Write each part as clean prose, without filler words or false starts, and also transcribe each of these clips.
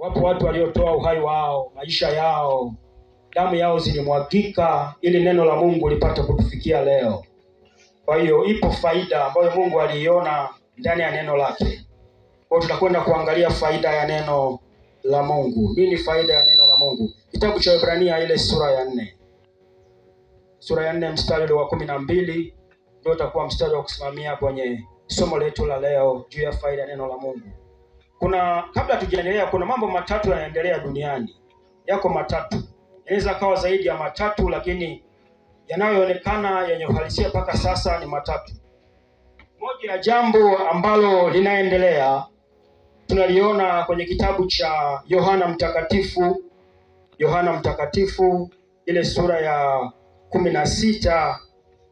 Wapo watu waliotoa uhai wao, maisha yao, damu yao zilimwagika ili neno la Mungu lipate kutufikia leo. Kwa hiyo ipo faida ambayo Mungu aliiona ndani ya neno lake. Kwa tutakwenda kuangalia faida ya neno la Mungu. Nini faida ya neno la Mungu? Kitabu cha Ibrania ile sura ya 4. Sura ya 4 mstari wa 12 ndio utakuwa mstari wa kusimamia kwenye somo letu la leo juu ya faida ya neno la Mungu. Kabla tujaendelea, kuna mambo matatu yanaendelea duniani. Yako matatu. Inaweza kawa zaidi ya matatu, lakini yanayoonekana yenye uhalisia mpaka sasa ni matatu. Moja ya jambo ambalo linaendelea tunaliona kwenye kitabu cha Yohana Mtakatifu ile sura ya 16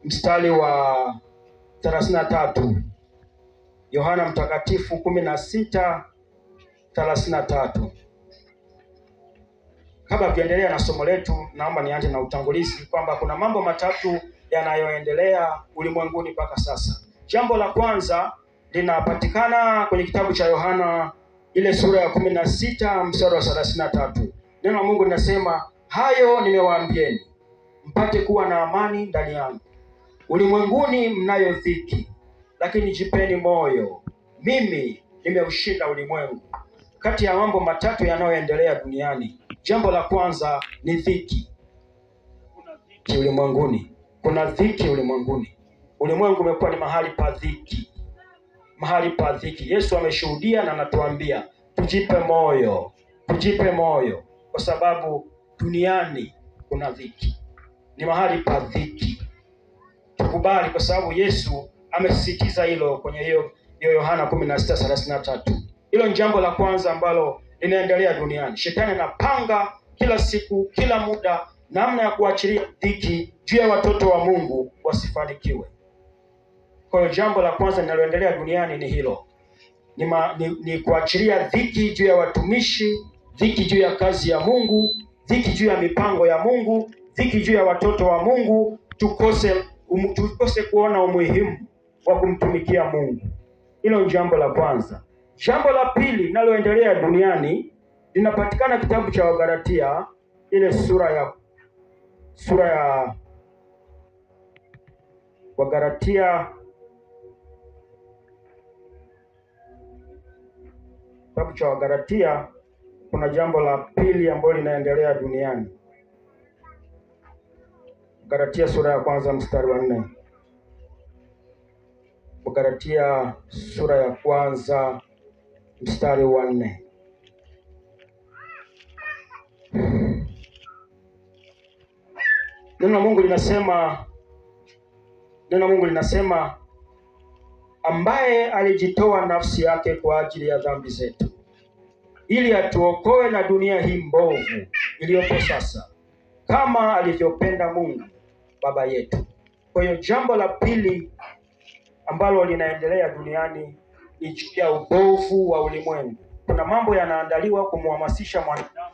mstari wa 33. Yohana Mtakatifu 16:33. Kabla tuendelee na somo letu, naomba nianze na utangulizi kwamba kuna mambo matatu yanayoendelea ulimwenguni mpaka sasa. Jambo la kwanza linapatikana kwenye kitabu cha Yohana ile sura ya 16 mstari wa 33. Neno la Mungu linasema, hayo nimewaambieni mpate kuwa na amani ndani yangu. Ulimwenguni mnayo dhiki, lakini jipeni moyo, mimi nimeushinda ulimwengu. Kati ya mambo matatu yanayoendelea duniani, jambo la kwanza ni dhiki. Kuna dhiki ulimwenguni. Ulimwengu umekuwa ni mahali pa dhiki. Yesu ameshuhudia na anatuambia tujipe moyo kwa sababu duniani kuna dhiki. Ni mahali pa dhiki. Tukubali kwa sababu Yesu amesisitiza hilo kwenye hiyo Yohana 16:33. Hilo ni jambo la kwanza ambalo linaendelea duniani. Shetani anapanga kila siku, kila muda, namna ya kuachilia dhiki juu ya watoto wa Mungu wasifanikiwe. Kwa hiyo jambo la kwanza linaloendelea duniani ni hilo. Ni kuachilia dhiki juu ya watumishi, dhiki juu ya kazi ya Mungu, dhiki juu ya mipango ya Mungu, dhiki juu ya watoto wa Mungu, tukose kuona umuhimu wa kumtumikia Mungu. Hilo ni jambo la kwanza. Jambo la pili linaloendelea duniani linapatikana kitabu cha Wagalatia ile sura ya Wagalatia, kitabu cha Wagalatia kuna jambo la pili ambalo linaendelea duniani. Wagalatia sura ya kwanza mstari wa 4. Wagalatia sura ya kwanza mstari wa 4. Neno la Mungu linasema ambaye alijitoa nafsi yake kwa ajili ya dhambi zetu ili atuokoe na dunia hii mbovu iliyopo sasa, kama alivyopenda Mungu Baba yetu. Kwa hiyo jambo la pili ambalo linaendelea duniani ni juu ya ubovu wa ulimwengu. Kuna mambo yanaandaliwa kumhamasisha mwanadamu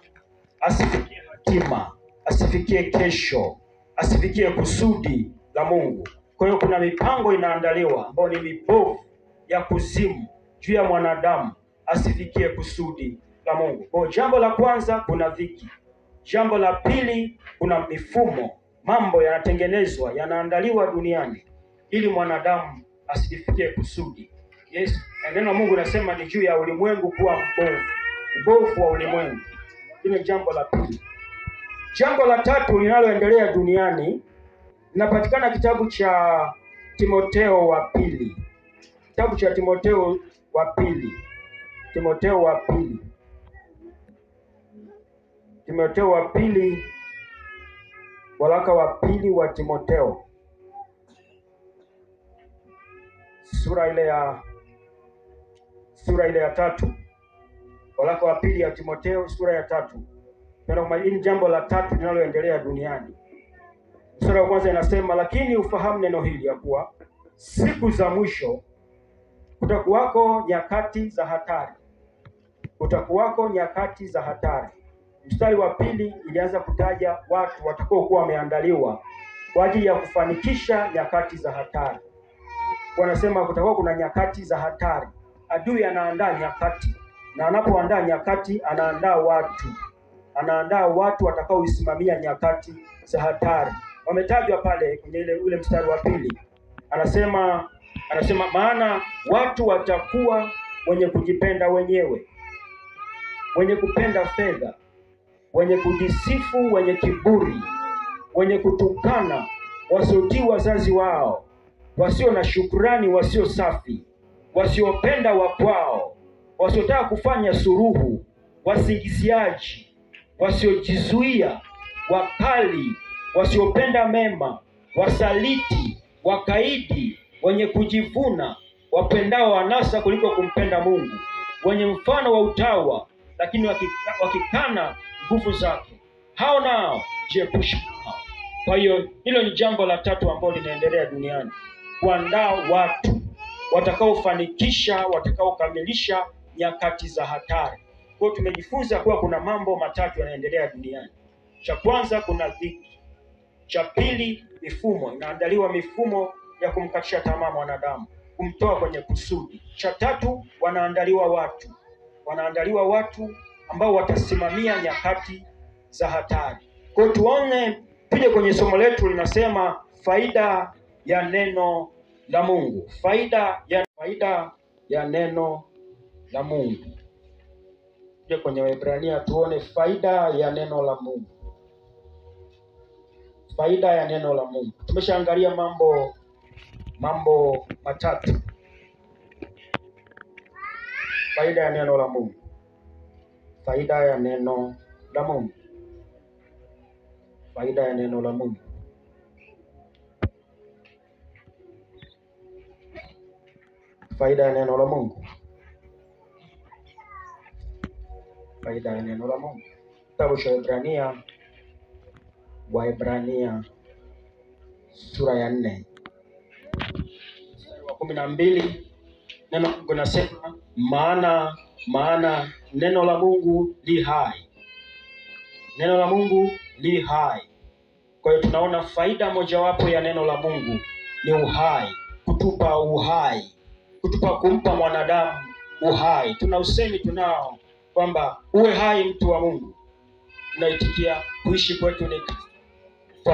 asifikie hatima, asifikie kesho, asifikie kusudi la Mungu. Kwa hiyo kuna mipango inaandaliwa ambayo ni mibovu ya kuzimu juu ya mwanadamu asifikie kusudi la Mungu. Kwa hiyo jambo la kwanza kuna dhiki. Jambo la pili kuna mifumo, mambo yanatengenezwa, yanaandaliwa duniani ili mwanadamu asifikie kusudi. Yes, neno la Mungu nasema ni juu ya ulimwengu kuwa ubovu wa ulimwengu. Hilo jambo la pili. Jambo la tatu linaloendelea duniani linapatikana kitabu cha Timotheo wa pili. Kitabu cha Timotheo wa pili, waraka wa pili wa Timotheo, sura ile ya 3. Waraka wa pili ya Timotheo sura ya 3. Hili jambo la tatu linaloendelea duniani. Sura ya kwanza inasema, lakini ufahamu neno hili ya kuwa siku za mwisho kutakuwako nyakati za hatari. Mstari wa pili ilianza kutaja watu watakao kuwa wameandaliwa kwa ajili ya kufanikisha nyakati za hatari. Wanasema kutakuwa kuna nyakati za hatari. Adui anaandaa nyakati na anapoandaa nyakati anaandaa watu watakaoisimamia nyakati za hatari. Wametajwa pale kwenye ule mstari wa pili. Anasema maana watu watakuwa wenye kujipenda wenyewe, wenye kupenda fedha, wenye kujisifu, wenye kiburi, wenye kutukana, wasiotii wazazi wao, wasio na shukrani, wasio safi, wasiopenda wakwao, wasiotaka kufanya suruhu, wasingiziaji, wasiojizuia, wakali, wasiopenda mema, wasaliti, wakaidi, wenye kujivuna, wapendao anasa kuliko kumpenda Mungu, wenye mfano wa utawa, lakini wakikana nguvu zake, hao nao jiepushe nao. Kwa hiyo hilo ni jambo la tatu ambalo linaendelea duniani, kuandaa watu watakaofanikisha, watakaokamilisha nyakati za hatari. Kwa hiyo tumejifunza kuwa kuna mambo matatu yanaendelea duniani. Cha kwanza kuna dhiki. Cha pili mifumo, inaandaliwa mifumo ya kumkatisha tamaa mwanadamu, kumtoa kwenye kusudi. Cha tatu wanaandaliwa watu ambao watasimamia nyakati za hatari. Kwa hiyo tuje kwenye somo letu, linasema faida ya neno la Mungu. Faida ya neno la Mungu. Tuje kwenye Waebrania tuone faida ya neno la Mungu. Faida ya neno la Mungu. Tumeshaangalia mambo matatu. Faida ya neno la Mungu. Faida ya neno la Mungu. Faida ya neno la Mungu. Faida ya neno la Mungu. Faida ya neno la Mungu. Kitabu cha Waebrania sura ya 4 mstari wa 12, neno la Mungu linasema maana neno la Mungu li hai. Neno la Mungu li hai. Kwa hiyo tunaona faida mojawapo ya neno la Mungu ni uhai, kutupa uhai, kumpa mwanadamu uhai. Tuna usemi tunao kwamba uwe hai mtu wa Mungu. Tunaitikia kuishi kwetu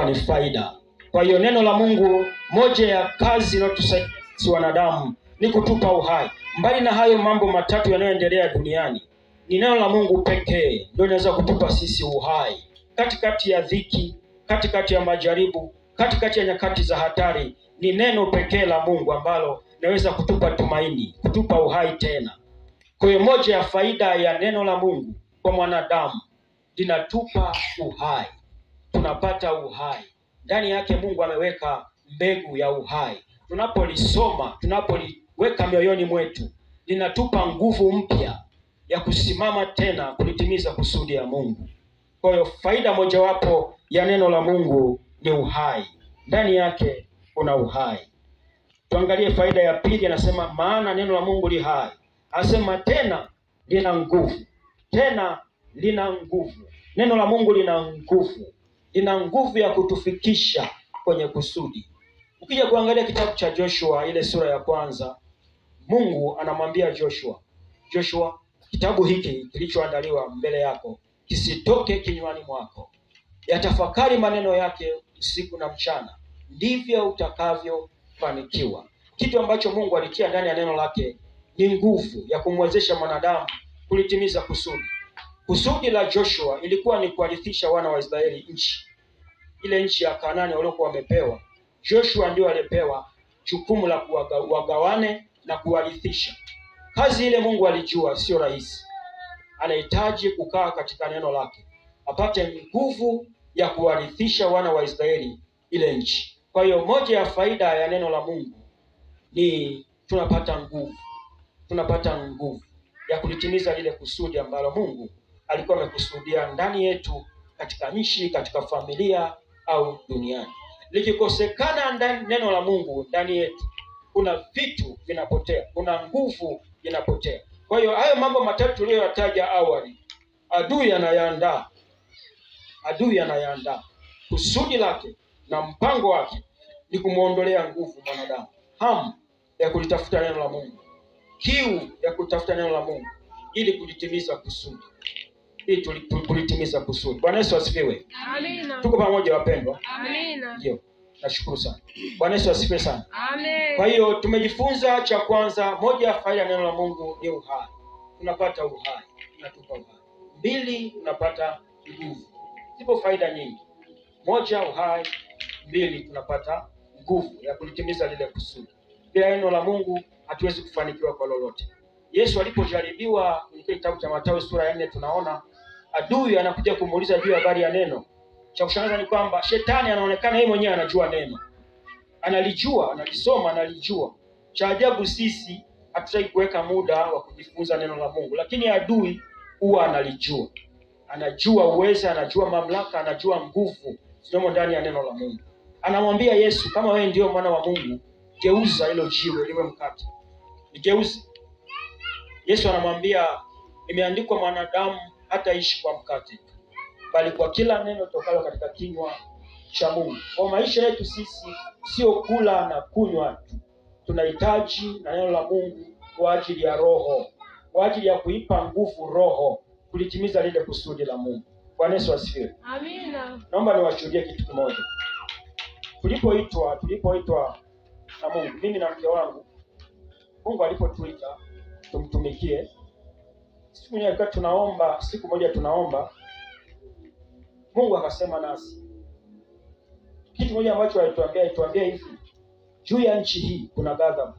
ni faida. Kwa hiyo neno la Mungu, moja ya kazi inayotusaidia sisi wanadamu ni kutupa uhai. Mbali na hayo mambo matatu yanayoendelea duniani, ni neno la Mungu pekee ndio linaweza kutupa sisi uhai katikati ya dhiki, katikati ya majaribu, katikati ya nyakati za hatari. Ni neno pekee la Mungu ambalo linaweza kutupa tumaini, kutupa uhai tena. Kwa hiyo moja ya faida ya neno la Mungu kwa mwanadamu, linatupa uhai. Tunapata uhai. Ndani yake Mungu ameweka mbegu ya uhai. Tunapolisoma, tunapoliweka mioyoni mwetu, linatupa nguvu mpya ya kusimama tena kulitimiza kusudi ya Mungu. Kwa hiyo faida mojawapo ya neno la Mungu ni uhai. Ndani yake kuna uhai. Tuangalie faida ya pili. Anasema maana neno la Mungu li hai. Anasema tena lina nguvu. Tena lina nguvu. Neno la Mungu lina nguvu. Lina nguvu ya kutufikisha kwenye kusudi. Ukija kuangalia kitabu cha Joshua ile sura ya 1, Mungu anamwambia Joshua, kitabu hiki kilichoandaliwa mbele yako kisitoke kinywani mwako. Yatafakari maneno yake usiku na mchana, ndivyo utakavyofanikiwa. Kitu ambacho Mungu alitia ndani ya neno lake ni nguvu ya kumwezesha mwanadamu kulitimiza kusudi. Kusudi la Joshua ilikuwa ni kuwarithisha wana wa Israeli ile nchi ya Kanaani waliokuwa wamepewa. Joshua ndio alipewa jukumu la kuwagawane na kuwarithisha. Kazi ile Mungu alijua sio rahisi. Anahitaji kukaa katika neno lake apate nguvu ya kuwarithisha wana wa Israeli ile nchi. Kwa hiyo moja ya faida ya neno la Mungu ni tunapata nguvu ya kulitimiza lile kusudi ambalo Mungu alikuwa amekusudia ndani yetu, katika nchi, katika familia au duniani. Likikosekana neno la Mungu ndani yetu, kuna vitu vinapotea, kuna nguvu inapotea. Kwa hiyo hayo mambo matatu tuliyoyataja awali, adui anayaandaa. Kusudi lake na mpango wake ni kumuondolea nguvu mwanadamu, hamu ya kulitafuta neno la Mungu, kiu ya kutafuta neno la Mungu, ili kulitimiza kusudi. Kulitimiza kusudi. Bwana Yesu asifiwe. Amina. Tuko pamoja wapendwa? Amina. Ndio. Nashukuru sana. Bwana Yesu asifiwe sana. Amen. Kwa hiyo tumejifunza cha kwanza, moja ya faida neno la Mungu ni uhai. Tunapata uhai, tunatupa uhai. 2, tunapata nguvu. Zipo faida nyingi. 1, uhai. 2, tunapata nguvu ya kulitimiza lile kusudi. Bila neno la Mungu hatuwezi kufanikiwa kwa lolote. Yesu alipojaribiwa kwenye kitabu cha Mathayo sura ya 4, tunaona adui anakuja kumuuliza juu ya habari ya neno. Cha kushangaza ni kwamba shetani anaonekana yeye mwenyewe anajua neno. Analijua, analisoma, analijua. Cha ajabu sisi hatutaki kuweka muda wa kujifunza neno la Mungu, lakini adui huwa analijua. Anajua uweza, anajua mamlaka, anajua nguvu zilizo ndani ya neno la Mungu. Anamwambia Yesu, kama wewe ndio mwana wa Mungu, geuza hilo jiwe liwe mkate. Nigeuze. Yesu anamwambia, imeandikwa mwanadamu hataishi kwa mkate, bali kwa kila neno tokalo katika kinywa cha Mungu. Kwa maisha yetu sisi sio kula na kunywa tu. Tunahitaji na neno la Mungu kwa ajili ya roho, kwa ajili ya kuipa nguvu roho kulitimiza lile kusudi la Mungu. Bwana Yesu asifiwe. Amina. Naomba niwashuhudie kitu kimoja. Tulipoitwa na Mungu, mimi na mke wangu, Mungu alipotuita tumtumikie, siku moja tunaomba, Mungu akasema nasi. Kitu moja ambacho alituambia hivi, juu ya nchi hii kuna ghadhabu.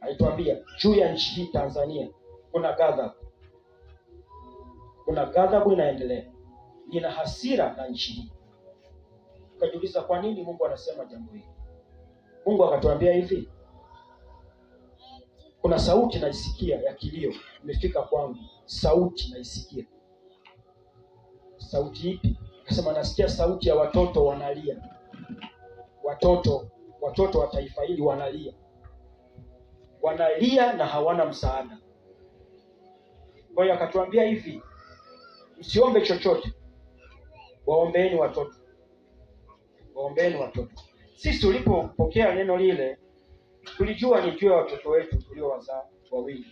Alituambia juu ya nchi hii Tanzania kuna ghadhabu. Kuna ghadhabu inaendelea. Nina hasira na nchi hii. Tukajiuliza kwa nini Mungu anasema jambo hili? Mungu akatuambia hivi, kuna sauti naisikia ya kilio imefika kwangu. Sauti naisikia. Sauti ipi? Akasema nasikia sauti ya watoto wanalia. Watoto wa taifa hili wanalia. Wanalia na hawana msaada. Kwa hiyo akatuambia hivi, msiombe chochote. Waombeeni watoto. Waombeeni watoto. Sisi tulipopokea neno lile, tulijua ni juu ya watoto wetu tuliowazaa wawili.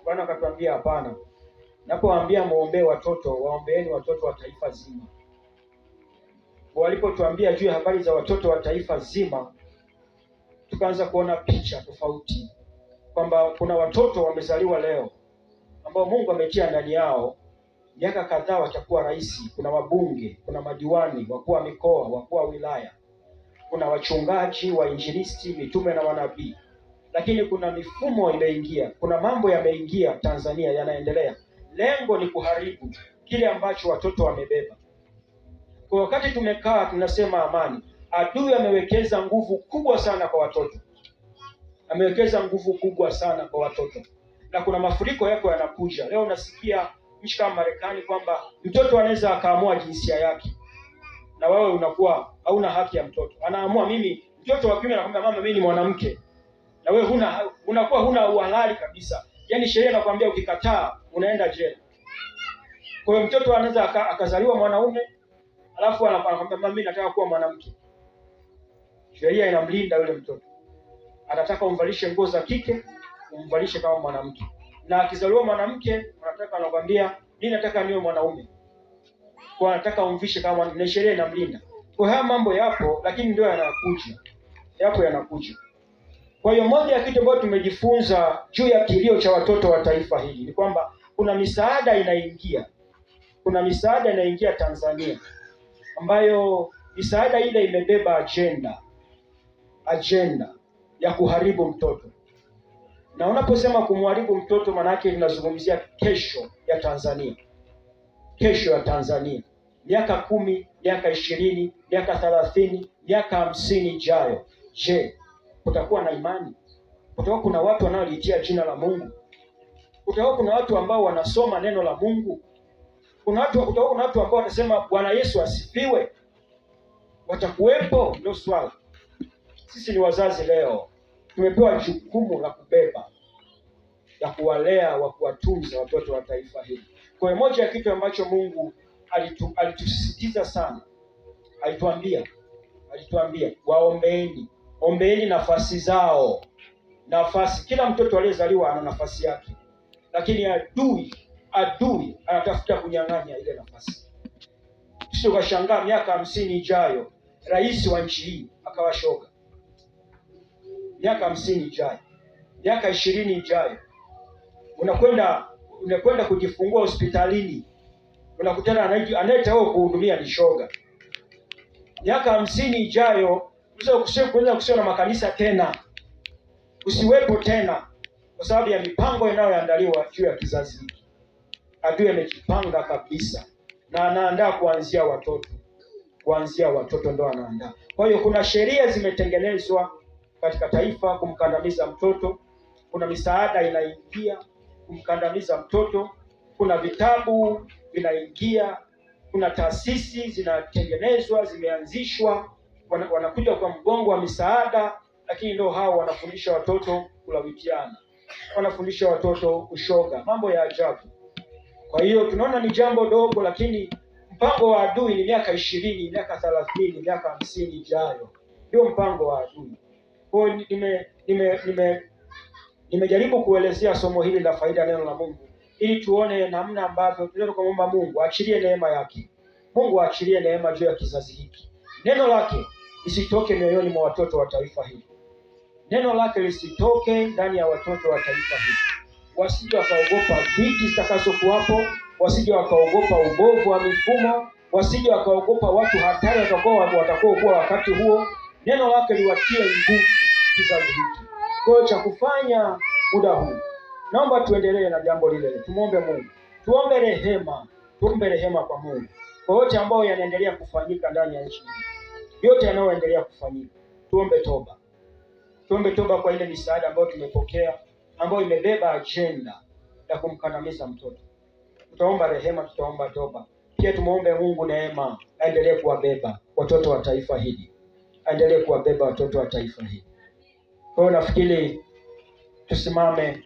Bwana akatuambia hapana. Napowaambia muombee watoto, waombeeni watoto wa taifa zima. Walipotuambia juu ya habari za watoto wa taifa zima, tukaanza kuona picha tofauti, kwamba kuna watoto wamezaliwa leo ambao Mungu ametia ndani yao, miaka kadhaa watakuwa rais, kuna wabunge, kuna madiwani, wakuu wa mikoa, wakuu wa wilaya, kuna wachungaji, wainjilisti, mitume na manabii. Lakini kuna mifumo imeingia, kuna mambo yameingia Tanzania yanaendelea. Lengo ni kuharibu kile ambacho watoto wamebeba. Kwa wakati tumekaa tunasema amani, adui amewekeza nguvu kubwa sana kwa watoto. Amewekeza nguvu kubwa sana kwa watoto. Na kuna mafuriko yako yanakuja. Leo nasikia nchi kama Marekani kwamba mtoto anaweza akaamua jinsia yake. Na wewe unakuwa hauna haki ya mtoto. Anaamua mtoto wa kiume anakuambia mama mimi ni mwanamke. Na wewe unakuwa huna uhalali kabisa. Yaani sheria inakwambia ukikataa unaenda jela. Kwa hiyo mtoto anaweza akazaliwa mwanaume, alafu anakwambia mama mimi nataka kuwa mwanamke. Sheria inamlinda yule mtoto. Anataka umvalishe nguo za kike, umvalishe kama mwanamke. Na akizaliwa mwanamke, anakwambia mimi nataka niwe mwanaume. Kwa anataka umvishe kama mwanamke, na sheria inamlinda. Kwa haya mambo yapo, lakini ndio yanakuja. Yanakuja. Kwa hiyo moja ya kitu ambacho tumejifunza juu ya kilio cha watoto wa taifa hili ni kwamba kuna misaada inaingia. Kuna misaada inaingia Tanzania ambayo misaada ile imebeba agenda ya kuharibu mtoto. Na unaposema kumharibu mtoto maana yake tunazungumzia kesho ya Tanzania. Kesho ya Tanzania. Miaka 10, miaka 20, miaka 30, miaka 50 ijayo. Je, kutakuwa na imani? Kutakuwa kuna watu wanaoliitia jina la Mungu? Kutakuwa kuna watu ambao wanasoma neno la Mungu? Kutakuwa kuna watu ambao watasema Bwana Yesu asifiwe? Watakuwepo? Ndio swali. Sisi ni wazazi leo. Tumepewa jukumu la kubeba, ya kuwalea, wa kuwatunza watoto wa taifa hili. Kwa hiyo moja ya kitu ambacho Mungu alitusisitiza sana, alituambia waombeeni nafasi zao nafasi. Kila mtoto aliyezaliwa ana nafasi yake, lakini adui anatafuta kunyang'anya ile nafasi. Sio ukashangaa miaka 50 ijayo rais wa nchi hii akawa shoga. Miaka 50 ijayo, miaka 20 ijayo, unakwenda kujifungua hospitalini, unakutana anayetaka kuhudumia ni shoga. Miaka 50 ijayo kusiwe na makanisa tena, usiwepo tena, kwa sababu ya mipango inayoandaliwa juu ya kizazi hiki. Adui amejipanga kabisa, na anaandaa kuanzia watoto ndo anaandaa. Kwa hiyo kuna sheria zimetengenezwa katika taifa kumkandamiza mtoto, kuna misaada inaingia kumkandamiza mtoto, kuna vitabu vinaingia, kuna taasisi zinatengenezwa, zimeanzishwa, wanakuja kwa mgongo wa misaada, lakini ndio hao wanafundisha watoto kulawitiana, wanafundisha watoto ushoga, mambo ya ajabu. Kwa hiyo tunaona ni jambo dogo, lakini mpango wa adui ni miaka 20, miaka 30, miaka 50 ijayo. Ndio mpango wa adui. Kwa hiyo nimejaribu kuelezea somo hili la faida neno la Mungu ili tuone namna ambavyo tunaweza kumwomba Mungu aachilie neema yake. Mungu aachilie neema juu ya kizazi hiki. Neno lake lisitoke mioyoni mwa watoto wa taifa hili. Neno lake lisitoke ndani ya watoto wa taifa hili. Wasije wakaogopa dhiki zitakazokuwapo, wasije wakaogopa ubovu wa mifumo, wasije wakaogopa watu hatari watakaokuwa wakati huo. Neno lake liwatie nguvu kizazi hiki. Kwa hiyo cha kufanya muda huu, naomba tuendelee na jambo lile. Tumuombe Mungu. Tuombe rehema kwa Mungu. Kwa yote ambayo yanaendelea kufanyika ndani ya nchi hii. Yote yanayoendelea kufanyika. Tuombe toba. Tuombe toba kwa ile misaada ambayo tumepokea, ambayo imebeba agenda ya kumkandamiza mtoto. Tutaomba rehema, tutaomba toba. Pia tumuombe Mungu neema, aendelee kuwabeba watoto wa taifa hili. Aendelee kuwabeba watoto wa taifa hili. Kwa hiyo nafikiri tusimame